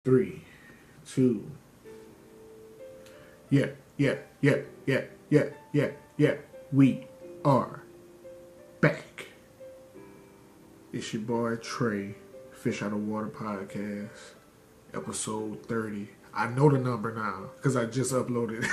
Three, two, yeah, yeah, yeah, yeah, yeah, yeah, yeah. We are back. It's your boy Trey, Fish Out of Water Podcast, episode 30. I know the number now because I just uploaded.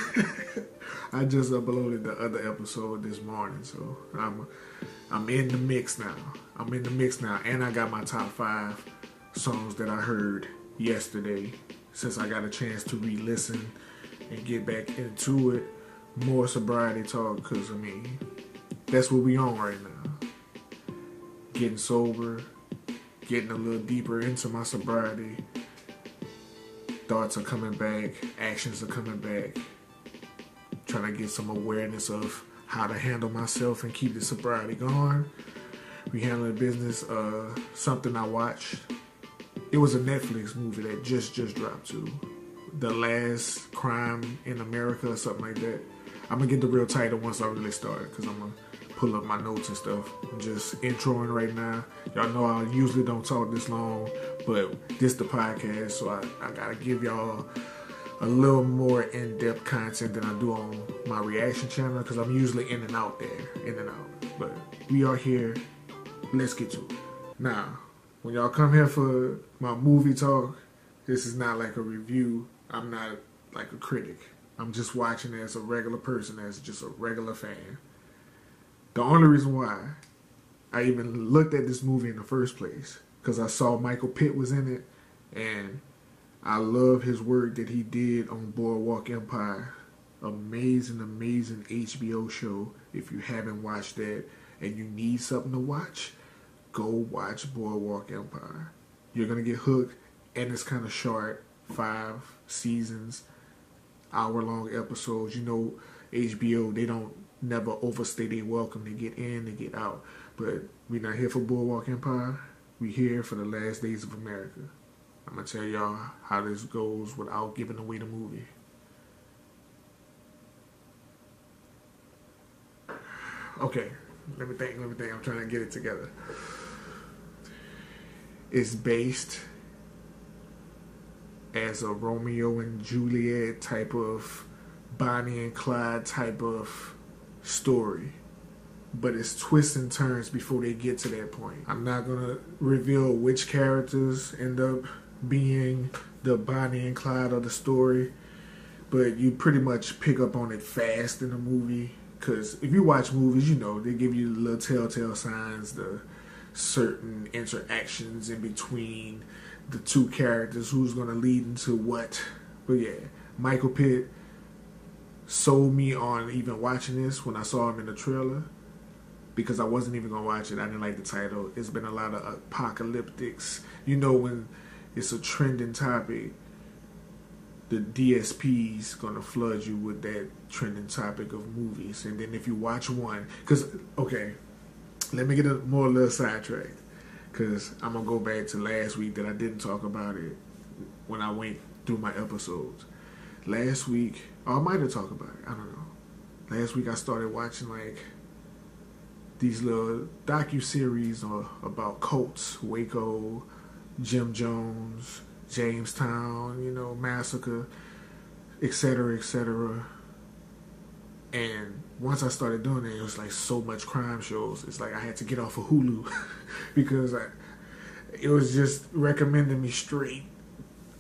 I just uploaded the other episode this morning, so I'm in the mix now. I'm in the mix now, and I got my top 5 songs that I heard yesterday since I got a chance to re-listen and get back into it. More sobriety talk, because that's what we on right now. Getting sober, getting a little deeper into my sobriety. Thoughts are coming back, actions are coming back. Trying to get some awareness of how to handle myself and keep the sobriety going. We handling business. Something I watched. It was a Netflix movie that just dropped too. The Last Crime in America or something like that. I'm gonna get the real title once I really start, because I'm gonna pull up my notes and stuff. I'm just introing right now. Y'all know I usually don't talk this long, but this the podcast, so I gotta give y'all a little more in-depth content than I do on my reaction channel, because I'm usually in and out there, in and out. But we are here. Let's get to it. Now, when y'all come here for my movie talk, this is not like a review. I'm not like a critic. I'm just watching it as a regular person, as just a regular fan. The only reason why I even looked at this movie in the first place, because I saw Michael Pitt was in it, and I love his work that he did on Boardwalk Empire. Amazing, amazing HBO show. If you haven't watched that and you need something to watch, go watch Boardwalk Empire. You're going to get hooked, and it's kind of short. 5 seasons, hour-long episodes. You know, HBO, they don't never overstay their welcome to get in and get out. But we're not here for Boardwalk Empire. We're here for the Last Days of America. I'm going to tell y'all how this goes without giving away the movie. Okay, let me think. I'm trying to get it together. It's based as a Romeo and Juliet type of, Bonnie and Clyde type of story. But it's twists and turns before they get to that point. I'm not going to reveal which characters end up being the Bonnie and Clyde of the story, but you pretty much pick up on it fast in the movie. Because if you watch movies, you know, they give you the little telltale signs, the certain interactions in between the two characters, who's going to lead into what. But yeah, Michael Pitt sold me on even watching this when I saw him in the trailer, because I wasn't even going to watch it. I didn't like the title. It's been a lot of apocalyptics. You know, when it's a trending topic, the DSP's going to flood you with that trending topic of movies. And then if you watch one, because, okay, let me get a little sidetracked, because I'm going to go back to last week that I didn't talk about it when I went through my episodes. Last week, or I might have talked about it, I don't know. Last week I started watching like these little docu-series about cults, Waco, Jim Jones, Jamestown, you know, massacre, etc., etc. And once I started doing it was like so much crime shows. It's like I had to get off of Hulu because it was just recommending me straight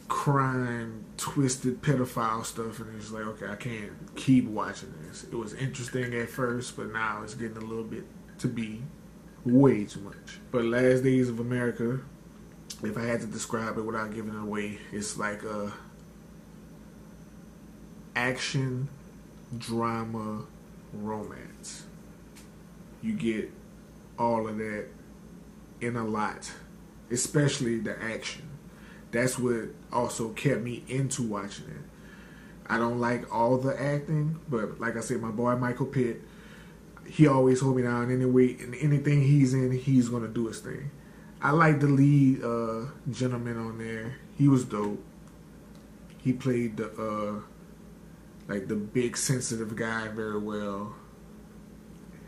crime, twisted pedophile stuff, and it's like, okay, I can't keep watching this. It was interesting at first, but now it's getting a little bit to be way too much. But Last Days of America, if I had to describe it without giving it away, it's like a action, drama, romance. You get all of that in a lot, especially the action. That's what also kept me into watching it. I don't like all the acting, but like I said, my boy Michael Pitt, he always hold me down anyway. In anything he's in, he's gonna do his thing. I like the lead gentleman on there. He was dope. He played the like the big sensitive guy very well.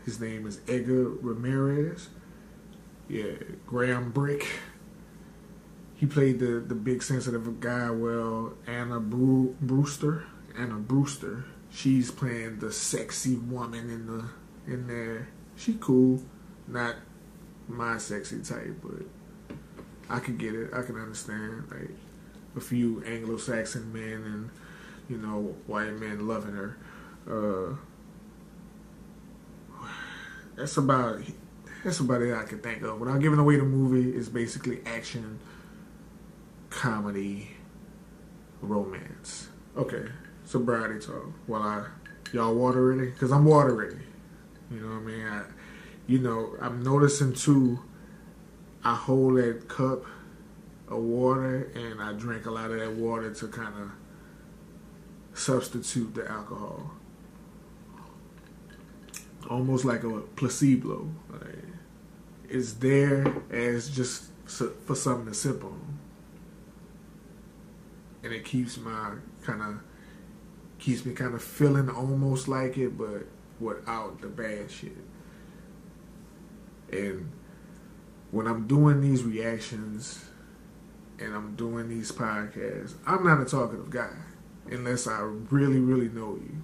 His name is Edgar Ramirez. Yeah, Graham Brick. he played the big sensitive guy. Well, Brewster. Anna Brewster. She's playing the sexy woman in there. She cool, not my sexy type, but I can get it. I can understand like a few Anglo-Saxon men and white men loving her. That's about it I can think of. Without giving away the movie, it's basically action, comedy, romance. Okay, sobriety talk. Y'all water ready? Cause I'm water ready. You know what I mean? I'm noticing too. I hold that cup of water and I drink a lot of that water to kind of substitute the alcohol. Almost like a placebo. Like, it's there as just for something to sip on. And it keeps me kind of feeling almost like it, but without the bad shit. And when I'm doing these reactions and I'm doing these podcasts, I'm not a talkative guy unless I really, really know you.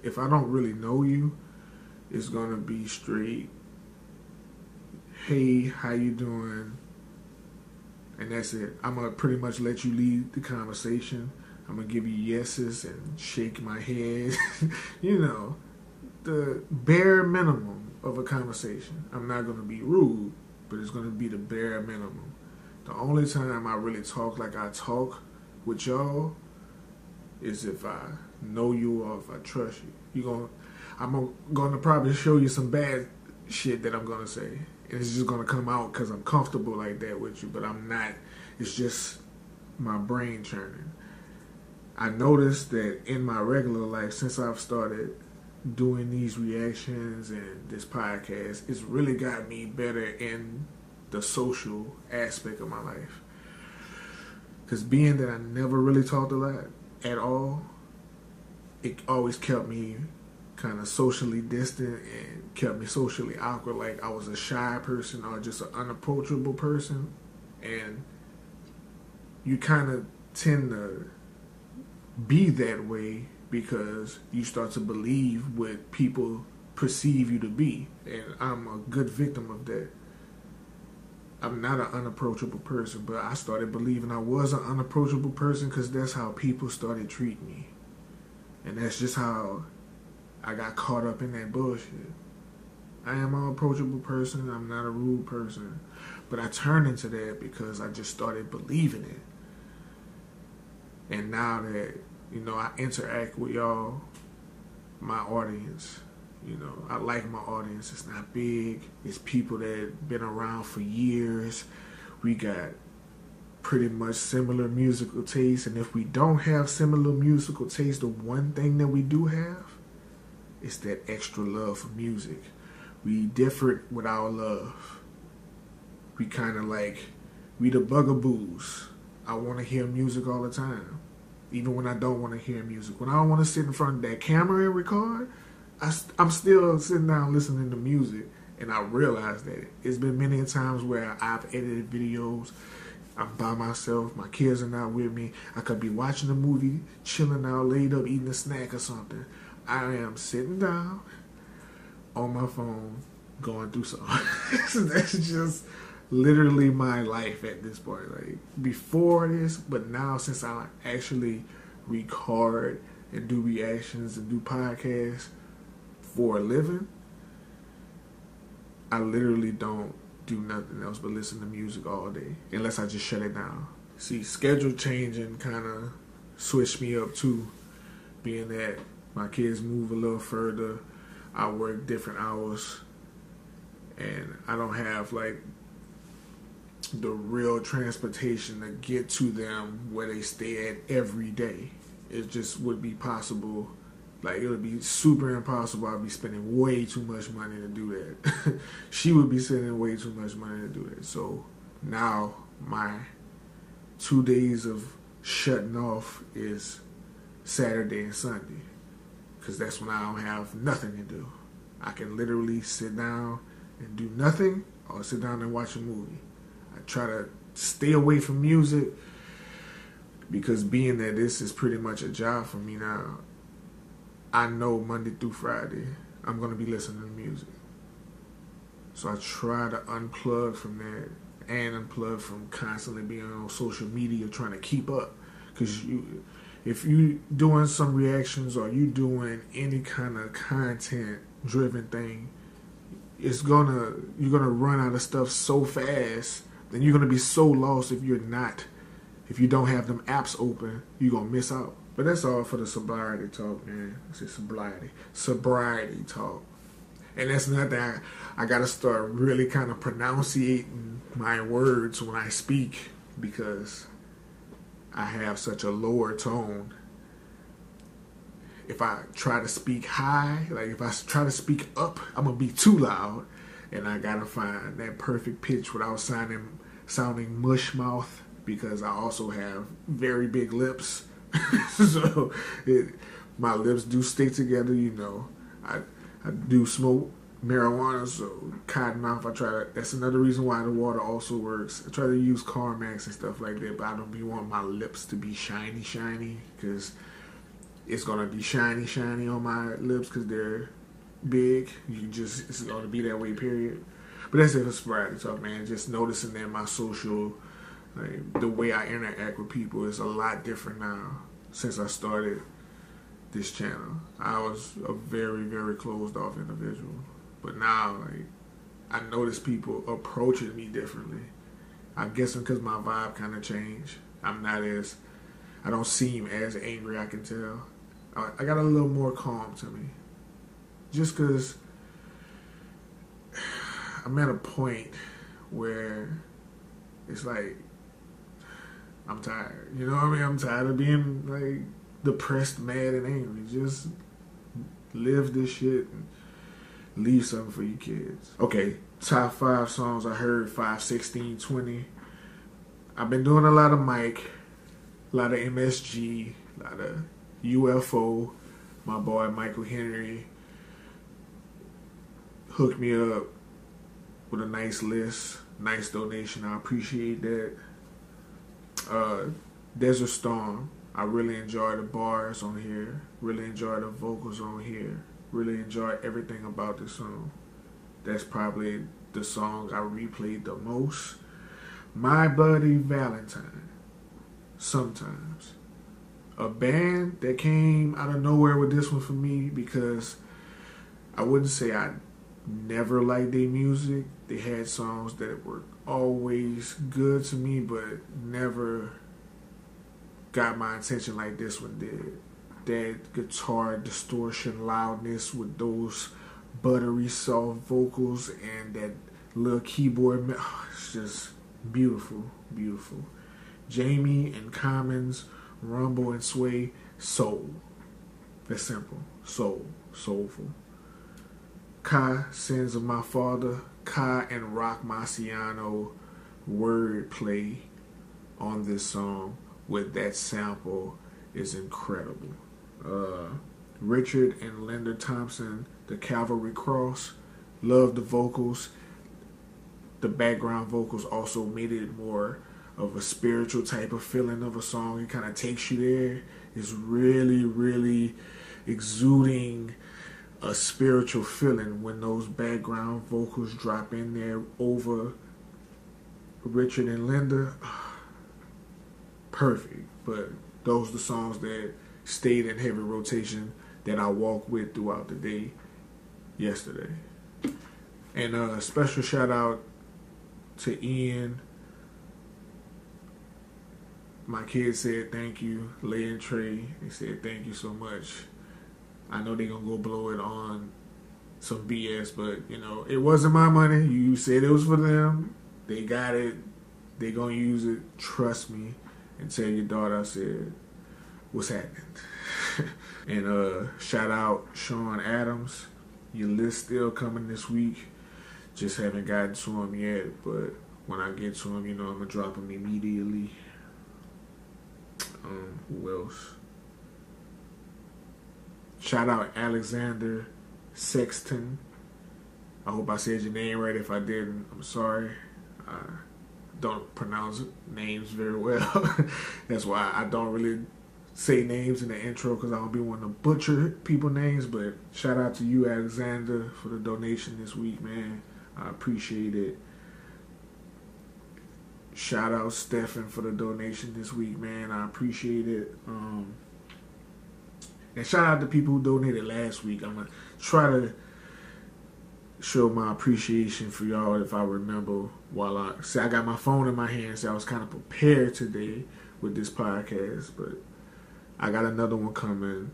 If I don't really know you, it's gonna be straight, hey, how you doing? And that's it. I'm gonna pretty much let you lead the conversation. I'm gonna give you yeses and shake my head. The bare minimum of a conversation. I'm not gonna be rude, but it's gonna be the bare minimum. The only time I really talk like I talk with y'all is if I know you or if I trust you. I'm gonna probably show you some bad shit that I'm gonna say, and it's just gonna come out because I'm comfortable like that with you. But I'm not. It's just my brain churning. I noticed that in my regular life, since I've started doing these reactions and this podcast, it's really got me better in the social aspect of my life. Because being that I never really talked a lot at all, it always kept me kind of socially distant and kept me socially awkward, like I was a shy person or just an unapproachable person. And you kind of tend to be that way because you start to believe what people perceive you to be. And I'm a good victim of that. I'm not an unapproachable person, but I started believing I was an unapproachable person because that's how people started treating me. And that's just how I got caught up in that bullshit. I am an approachable person. I'm not a rude person. But I turned into that because I just started believing it. And now that, I interact with y'all, my audience, I like my audience. It's not big. It's people that been around for years. We got pretty much similar musical tastes. And if we don't have similar musical tastes, the one thing that we do have is that extra love for music. We different with our love. We kind of we the bugaboos. I want to hear music all the time. Even when I don't want to hear music. When I don't want to sit in front of that camera and record, I'm still sitting down listening to music. And I realize that it's been many times where I've edited videos. I'm by myself. My kids are not with me. I could be watching a movie, chilling out, laid up, eating a snack or something. I am sitting down on my phone, going through something. That's just literally my life at this point. Like before this, but now since I actually record and do reactions and do podcasts for a living, I literally don't do nothing else but listen to music all day, unless I just shut it down. See, schedule changing kind of switched me up too, being that my kids move a little further, I work different hours, and I don't have the real transportation to get to them where they stay at every day. It just would be possible. It would be super impossible. I'd be spending way too much money to do that. She would be spending way too much money to do that. So now my 2 days of shutting off is Saturday and Sunday. Because that's when I don't have nothing to do. I can literally sit down and do nothing or sit down and watch a movie. I try to stay away from music because being that this is pretty much a job for me now, I know Monday through Friday I'm going to be listening to music. So I try to unplug from that and unplug from constantly being on social media trying to keep up. Because if you doing some reactions or you doing any kind of content driven thing, you're gonna run out of stuff so fast. Then you're gonna be so lost if you don't have them apps open. You're gonna miss out. But that's all for the sobriety talk, man. I say sobriety talk. And that's nothing. I gotta start really kind of pronunciating my words when I speak because I have such a lower tone. If I try to speak high, like if I try to speak up, I'm gonna be too loud, and I gotta find that perfect pitch without sounding mush mouth because I also have very big lips. So my lips do stick together, you know. I do smoke marijuana, so cotton mouth. That's another reason why the water also works. I try to use Carmex and stuff like that, but I don't be wanting my lips to be shiny, because it's gonna be shiny on my lips because they're big. It's gonna be that way, period. But that's it for sobriety talk, man. Just noticing that my social, like, the way I interact with people is a lot different now since I started this channel. I was a very, very closed off individual. But now, like, I notice people approaching me differently. I'm guessing because my vibe kind of changed. I don't seem as angry, I can tell. I got a little more calm to me. Just because I'm at a point where it's like, I'm tired. You know what I mean? I'm tired of being, like, depressed, mad, and angry. Just live this shit and leave something for your kids. Okay, top 5 songs I heard, 5, 16, 20. I've been doing a lot of Mike, a lot of MSG, a lot of UFO. My boy Michael Henry hooked me up with a nice list, nice donation. I appreciate that. Desert Storm. I really enjoy the bars on here. Really enjoy the vocals on here. Really enjoy everything about this song. That's probably the song I replayed the most. My Buddy Valentine. Sometimes. A band that came out of nowhere with this one for me because I wouldn't say I never liked their music. They had songs that were always good to me, but never got my attention like this one did. That guitar distortion loudness with those buttery soft vocals and that little keyboard. It's just beautiful, beautiful. Jamie and Commons, rumble and sway, soul. That's simple. Soul, soulful. Kai, Sins of My Father, Kai and Rock Marciano wordplay on this song with that sample is incredible. Richard and Linda Thompson, The Calvary Cross, love the vocals. The background vocals also made it more of a spiritual type of feeling of a song. It kind of takes you there. It's really, really exuding a spiritual feeling when those background vocals drop in there over Richard and Linda. Perfect. But those are the songs that stayed in heavy rotation that I walked with throughout the day yesterday. And a special shout out to Ian. My kids said thank you. Leigh and Trey, they said thank you so much. I know they're going to go blow it on some BS, but, you know, it wasn't my money. You said it was for them. They got it. They going to use it. Trust me. And tell your daughter I said, what's happening? And shout out Sean Adams. Your list still coming this week. Just haven't gotten to him yet, but when I get to him, you know, I'm going to drop him immediately. Who else? Shout out Alexander Sexton. I hope I said your name right. If I didn't, I'm sorry. don't pronounce names very well. That's why I don't really say names in the intro, because I don't be wanting to butcher people's names. But shout out to you, Alexander, for the donation this week, man. I appreciate it. Shout out Stefan for the donation this week, man. I appreciate it. And shout out to people who donated last week. I'm going to try to show my appreciation for y'all if I remember while I got my phone in my hand, so I was kind of prepared today with this podcast, but I got another one coming.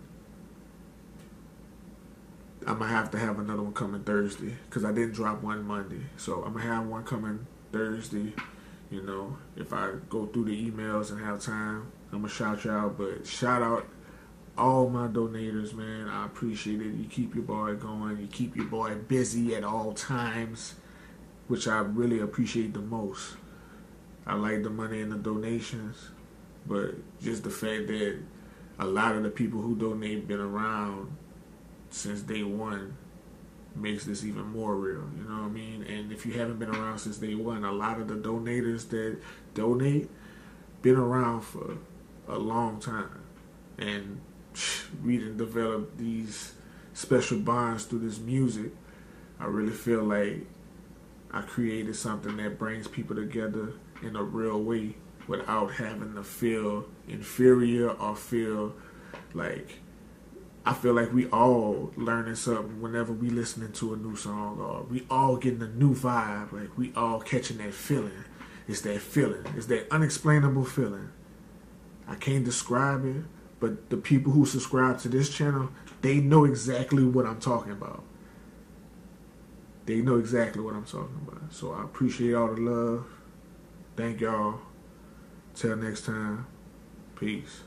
I'm going to have another one coming Thursday, because I didn't drop one Monday. So I'm going to have one coming Thursday. You know, if I go through the emails and have time, I'm going to shout you out. But shout out all my donators, man. I appreciate it. You keep your boy going. You keep your boy busy at all times, which I really appreciate the most. I like the money and the donations, but just the fact that a lot of the people who donate been around since day one makes this even more real. You know what I mean? And if you haven't been around since day one, a lot of the donators that donate been around for a long time. And we done developed these special bonds through this music. I really feel like I created something that brings people together in a real way without having to feel inferior or feel like, I feel like we all learning something whenever we listening to a new song, or we all getting a new vibe. Like, we all catching that feeling. It's that feeling. It's that unexplainable feeling. I can't describe it, but the people who subscribe to this channel, they know exactly what I'm talking about. They know exactly what I'm talking about. So I appreciate all the love. Thank y'all. Till next time. Peace.